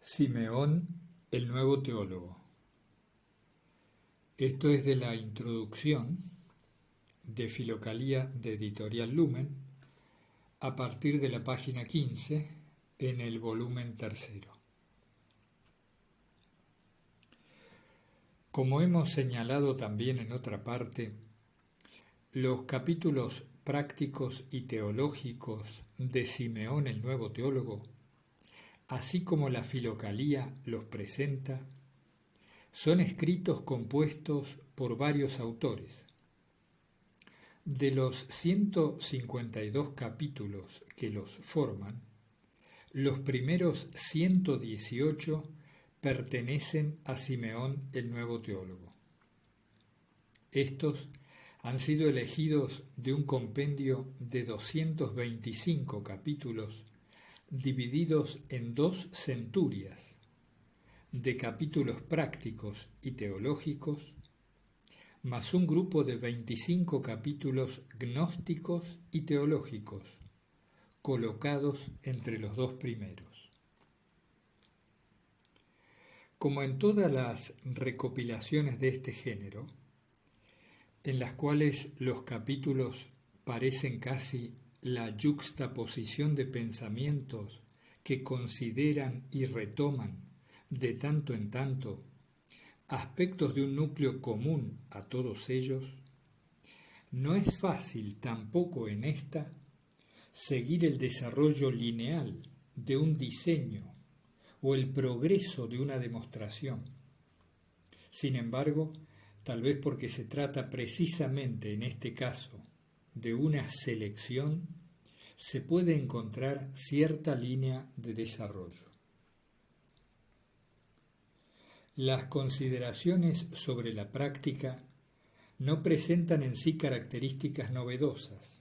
Simeón, el nuevo teólogo. Esto es de la introducción de Filocalía de Editorial Lumen, a partir de la página 15 en el volumen 3. Como hemos señalado también en otra parte, los capítulos prácticos y teológicos de Simeón, el nuevo teólogo, así como la Filocalía los presenta, son escritos compuestos por varios autores. De los 152 capítulos que los forman, los primeros 118 pertenecen a Simeón el nuevo teólogo. Estos han sido elegidos de un compendio de 225 capítulos divididos en 2 centurias de capítulos prácticos y teológicos, más un grupo de 25 capítulos gnósticos y teológicos, colocados entre los 2 primeros. Como en todas las recopilaciones de este género, en las cuales los capítulos parecen casi la yuxtaposición de pensamientos que consideran y retoman de tanto en tanto aspectos de un núcleo común a todos ellos, no es fácil tampoco en esta seguir el desarrollo lineal de un diseño o el progreso de una demostración. Sin embargo, tal vez porque se trata precisamente en este caso de una selección, se puede encontrar cierta línea de desarrollo. Las consideraciones sobre la práctica no presentan en sí características novedosas.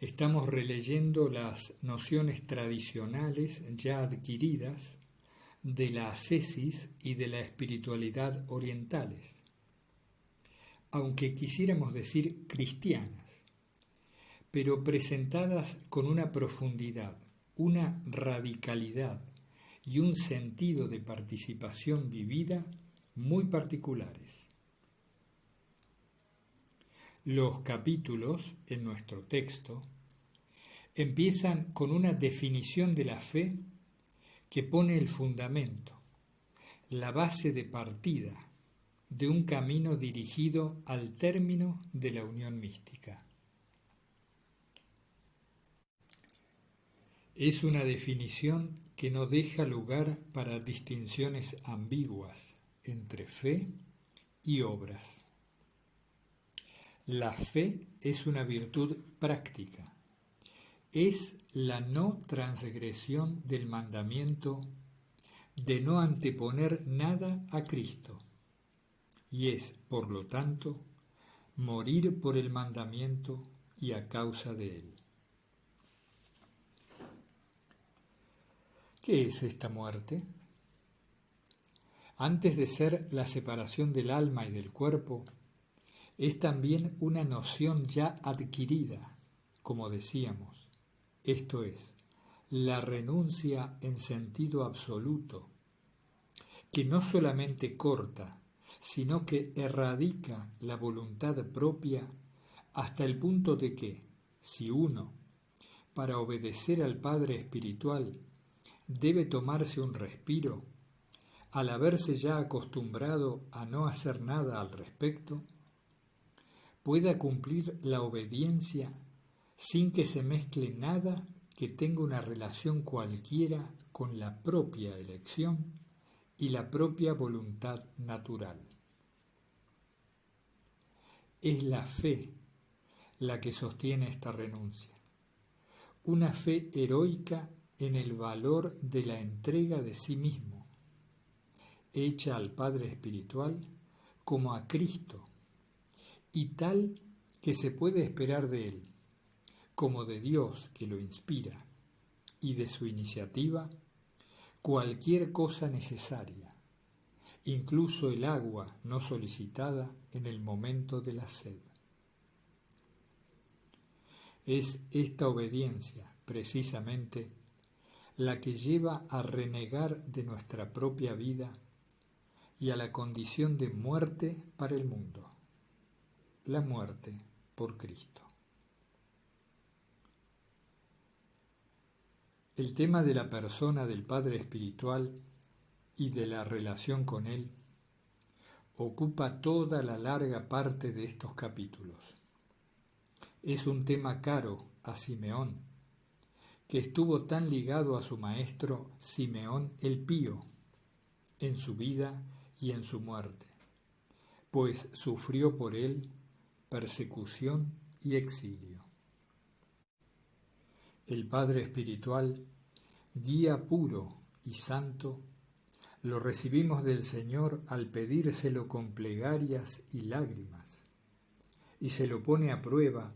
Estamos releyendo las nociones tradicionales ya adquiridas de la ascesis y de la espiritualidad orientales, aunque quisiéramos decir cristianas, pero presentadas con una profundidad, una radicalidad y un sentido de participación vivida muy particulares. Los capítulos en nuestro texto empiezan con una definición de la fe que pone el fundamento, la base de partida de un camino dirigido al término de la unión mística. Es una definición que no deja lugar para distinciones ambiguas entre fe y obras. La fe es una virtud práctica, es la no transgresión del mandamiento de no anteponer nada a Cristo, y es, por lo tanto, morir por el mandamiento y a causa de él. ¿Qué es esta muerte? Antes de ser la separación del alma y del cuerpo, es también una noción ya adquirida, como decíamos, esto es, la renuncia en sentido absoluto, que no solamente corta, sino que erradica la voluntad propia hasta el punto de que, si uno, para obedecer al Padre espiritual, debe tomarse un respiro, al haberse ya acostumbrado a no hacer nada al respecto, pueda cumplir la obediencia sin que se mezcle nada que tenga una relación cualquiera con la propia elección y la propia voluntad natural. Es la fe la que sostiene esta renuncia, una fe heroica en el valor de la entrega de sí mismo, hecha al Padre espiritual como a Cristo, y tal que se puede esperar de Él, como de Dios que lo inspira, y de su iniciativa, cualquier cosa necesaria, incluso el agua no solicitada en el momento de la sed. Es esta obediencia, precisamente, la que lleva a renegar de nuestra propia vida y a la condición de muerte para el mundo, la muerte por Cristo. El tema de la persona del Padre Espiritual y de la relación con Él ocupa toda la larga parte de estos capítulos. Es un tema caro a Simeón, que estuvo tan ligado a su maestro Simeón el Pío en su vida y en su muerte, pues sufrió por él persecución y exilio. El Padre Espiritual, guía puro y santo, lo recibimos del Señor al pedírselo con plegarias y lágrimas, y se lo pone a prueba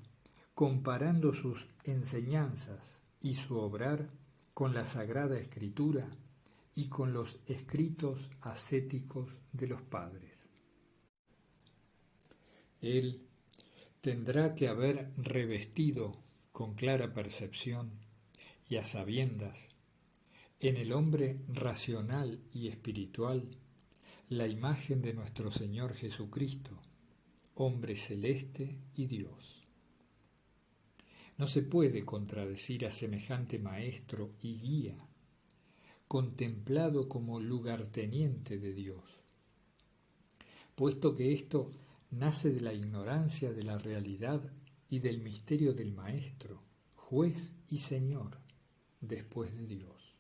comparando sus enseñanzas y su obrar con la Sagrada Escritura y con los escritos ascéticos de los padres. Él tendrá que haber revestido con clara percepción y a sabiendas en el hombre racional y espiritual la imagen de nuestro Señor Jesucristo, hombre celeste y Dios. No se puede contradecir a semejante maestro y guía, contemplado como lugarteniente de Dios, puesto que esto nace de la ignorancia de la realidad y del misterio del Maestro, juez y Señor, después de Dios.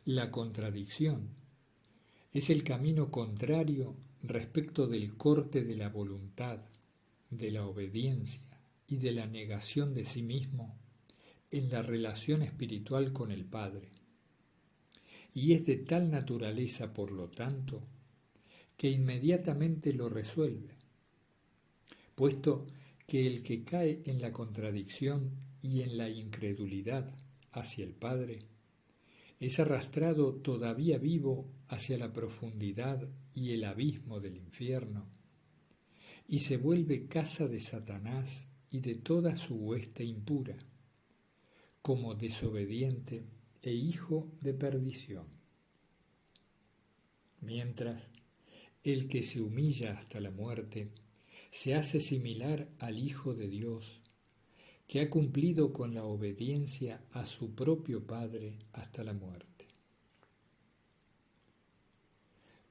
La contradicción es el camino contrario respecto del corte de la voluntad, de la obediencia y de la negación de sí mismo en la relación espiritual con el Padre. Y es de tal naturaleza, por lo tanto, que inmediatamente lo resuelve, puesto que el que cae en la contradicción y en la incredulidad hacia el Padre es arrastrado todavía vivo hacia la profundidad y el abismo del infierno, y se vuelve casa de Satanás y de toda su hueste impura, como desobediente e hijo de perdición. Mientras, el que se humilla hasta la muerte se hace similar al Hijo de Dios, que ha cumplido con la obediencia a su propio Padre hasta la muerte.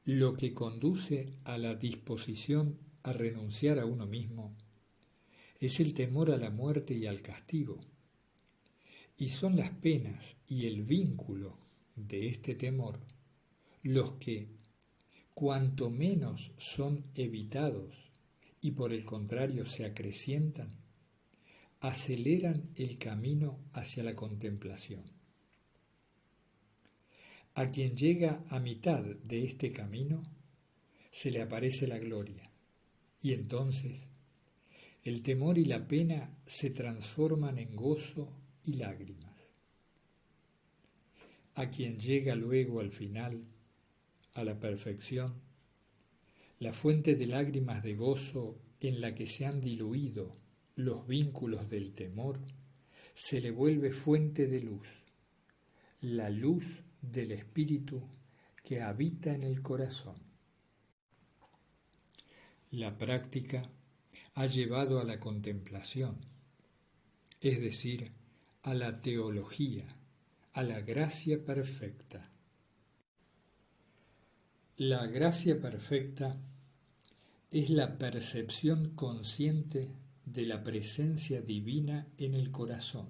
Lo que conduce a la disposición a renunciar a uno mismo es el temor a la muerte y al castigo, y son las penas y el vínculo de este temor los que, cuanto menos son evitados y por el contrario se acrecientan, aceleran el camino hacia la contemplación. A quien llega a mitad de este camino, se le aparece la gloria, y entonces el temor y la pena se transforman en gozo y lágrimas. A quien llega luego al final, a la perfección, la fuente de lágrimas de gozo en la que se han diluido los vínculos del temor, se le vuelve fuente de luz, la luz del Espíritu que habita en el corazón. La práctica ha llevado a la contemplación, es decir, a la teología, a la gracia perfecta. La gracia perfecta es la percepción consciente de la presencia divina en el corazón.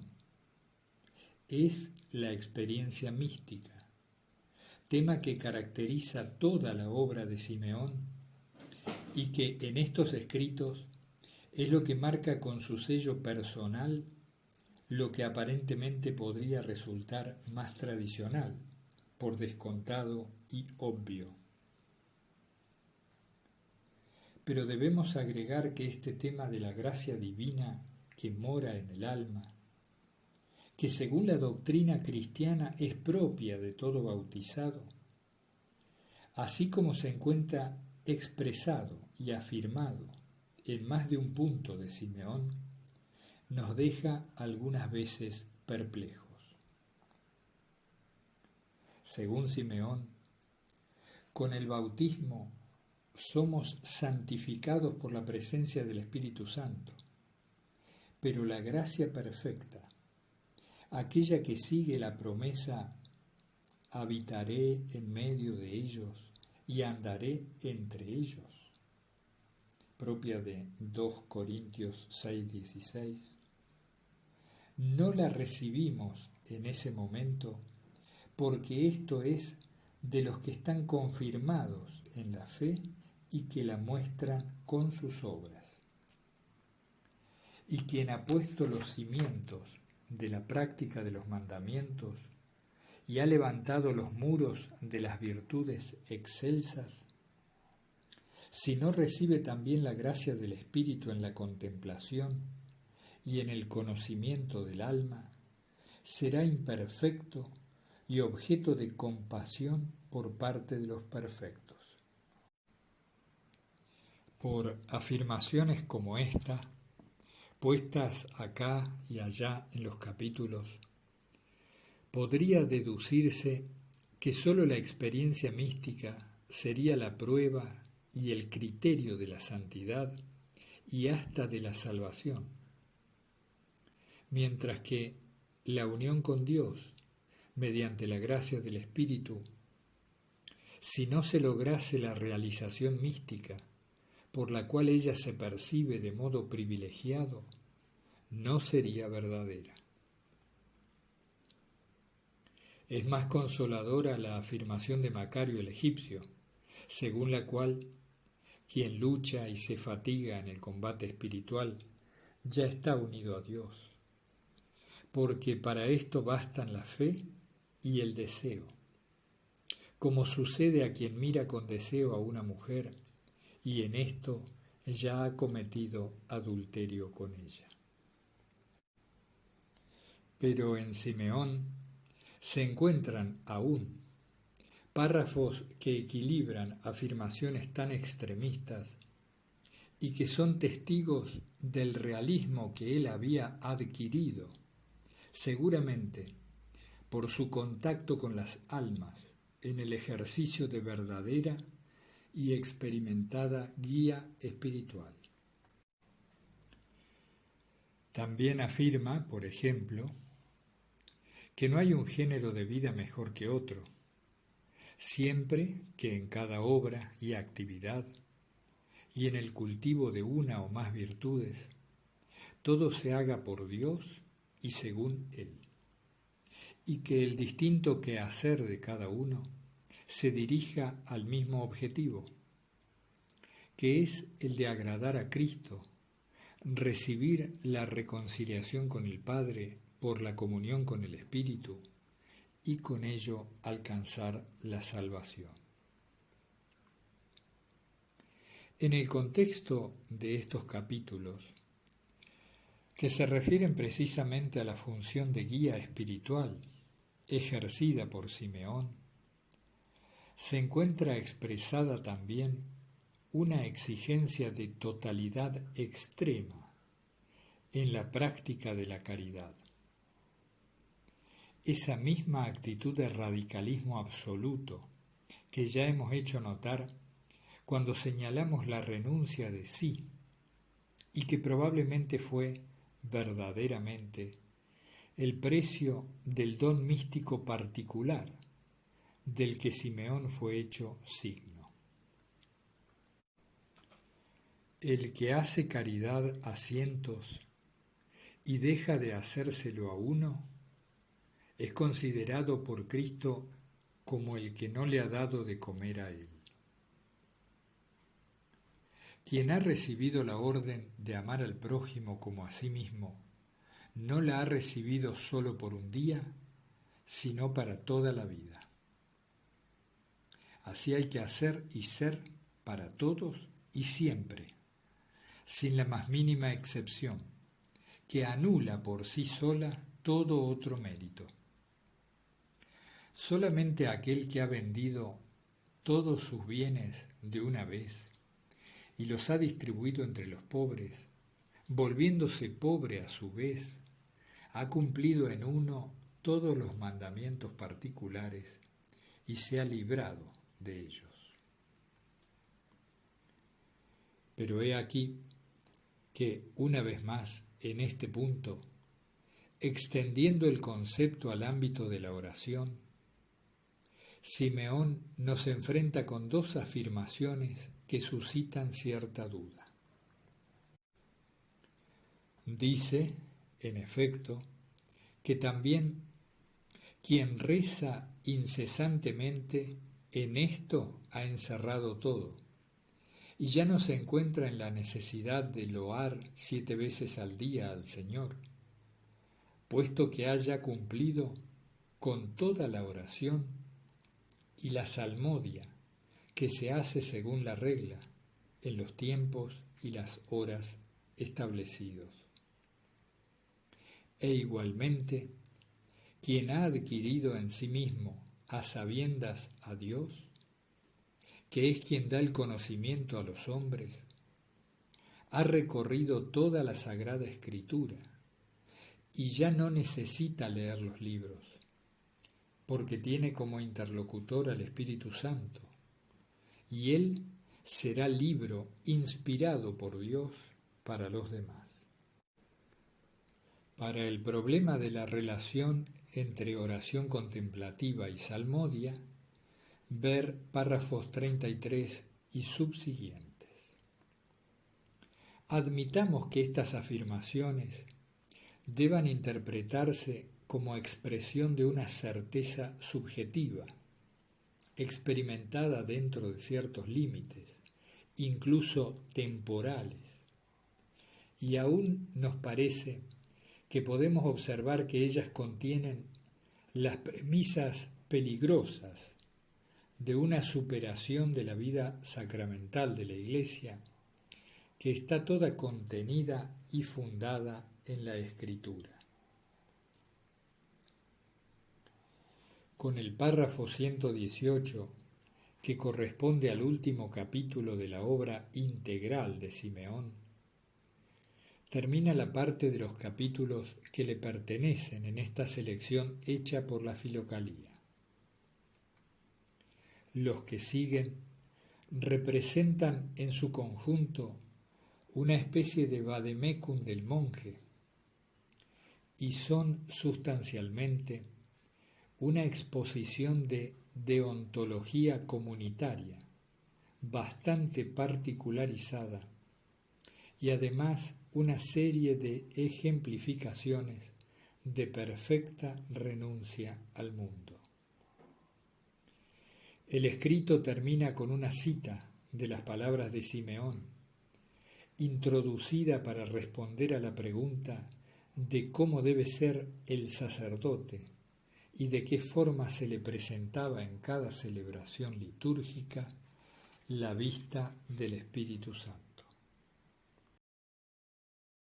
Es la experiencia mística, tema que caracteriza toda la obra de Simeón y que en estos escritos es lo que marca con su sello personal lo que aparentemente podría resultar más tradicional, por descontado y obvio. Pero debemos agregar que este tema de la gracia divina que mora en el alma, que según la doctrina cristiana es propia de todo bautizado, así como se encuentra expresado y afirmado en más de un punto de Simeón, nos deja algunas veces perplejos. Según Simeón, con el bautismo somos santificados por la presencia del Espíritu Santo, pero la gracia perfecta, aquella que sigue la promesa, habitaré en medio de ellos y andaré entre ellos, propia de 2 Corintios 6:16, no la recibimos en ese momento porque esto es de los que están confirmados en la fe y que la muestran con sus obras. Y quien ha puesto los cimientos de la práctica de los mandamientos y ha levantado los muros de las virtudes excelsas, si no recibe también la gracia del Espíritu en la contemplación y en el conocimiento del alma, será imperfecto y objeto de compasión por parte de los perfectos. Por afirmaciones como esta, puestas acá y allá en los capítulos, podría deducirse que sólo la experiencia mística sería la prueba y el criterio de la santidad y hasta de la salvación, mientras que la unión con Dios, mediante la gracia del Espíritu, si no se lograse la realización mística, por la cual ella se percibe de modo privilegiado, no sería verdadera. Es más consoladora la afirmación de Macario el egipcio, según la cual quien lucha y se fatiga en el combate espiritual ya está unido a Dios, porque para esto bastan la fe y el deseo, como sucede a quien mira con deseo a una mujer y en esto ya ha cometido adulterio con ella. Pero en Simeón se encuentran aún párrafos que equilibran afirmaciones tan extremistas y que son testigos del realismo que él había adquirido, seguramente por su contacto con las almas en el ejercicio de verdadera y experimentada guía espiritual. También afirma, por ejemplo, que no hay un género de vida mejor que otro, siempre que en cada obra y actividad y en el cultivo de una o más virtudes, todo se haga por Dios y según Él, y que el distinto quehacer de cada uno se dirija al mismo objetivo, que es el de agradar a Cristo, recibir la reconciliación con el Padre por la comunión con el Espíritu y con ello alcanzar la salvación. En el contexto de estos capítulos, que se refieren precisamente a la función de guía espiritual ejercida por Simeón, se encuentra expresada también una exigencia de totalidad extrema en la práctica de la caridad. Esa misma actitud de radicalismo absoluto que ya hemos hecho notar cuando señalamos la renuncia de sí y que probablemente fue verdaderamente el precio del don místico particular del que Simeón fue hecho signo. El que hace caridad a cientos y deja de hacérselo a uno, es considerado por Cristo como el que no le ha dado de comer a él. Quien ha recibido la orden de amar al prójimo como a sí mismo, no la ha recibido solo por un día, sino para toda la vida. Así hay que hacer y ser para todos y siempre, sin la más mínima excepción, que anula por sí sola todo otro mérito. Solamente aquel que ha vendido todos sus bienes de una vez y los ha distribuido entre los pobres, volviéndose pobre a su vez, ha cumplido en uno todos los mandamientos particulares y se ha librado de ellos. Pero he aquí que, una vez más, en este punto, extendiendo el concepto al ámbito de la oración, Simeón nos enfrenta con dos afirmaciones que suscitan cierta duda. Dice, en efecto, que también quien reza incesantemente en esto ha encerrado todo, y ya no se encuentra en la necesidad de loar 7 veces al día al Señor, puesto que haya cumplido con toda la oración y la salmodia que se hace según la regla, en los tiempos y las horas establecidos. E igualmente, quien ha adquirido en sí mismo a sabiendas a Dios, que es quien da el conocimiento a los hombres, ha recorrido toda la Sagrada Escritura y ya no necesita leer los libros, porque tiene como interlocutor al Espíritu Santo, y él será libro inspirado por Dios para los demás. Para el problema de la relación entre oración contemplativa y salmodia, ver párrafos 33 y subsiguientes. Admitamos que estas afirmaciones deban interpretarse como expresión de una certeza subjetiva, experimentada dentro de ciertos límites, incluso temporales, y aún nos parece que podemos observar que ellas contienen las premisas peligrosas de una superación de la vida sacramental de la Iglesia que está toda contenida y fundada en la Escritura. Con el párrafo 118, que corresponde al último capítulo de la obra integral de Simeón, termina la parte de los capítulos que le pertenecen en esta selección hecha por la Filocalía. Los que siguen representan en su conjunto una especie de vademecum del monje y son sustancialmente una exposición de deontología comunitaria bastante particularizada y además una serie de ejemplificaciones de perfecta renuncia al mundo. El escrito termina con una cita de las palabras de Simeón, introducida para responder a la pregunta de cómo debe ser el sacerdote y de qué forma se le presentaba en cada celebración litúrgica la vista del Espíritu Santo.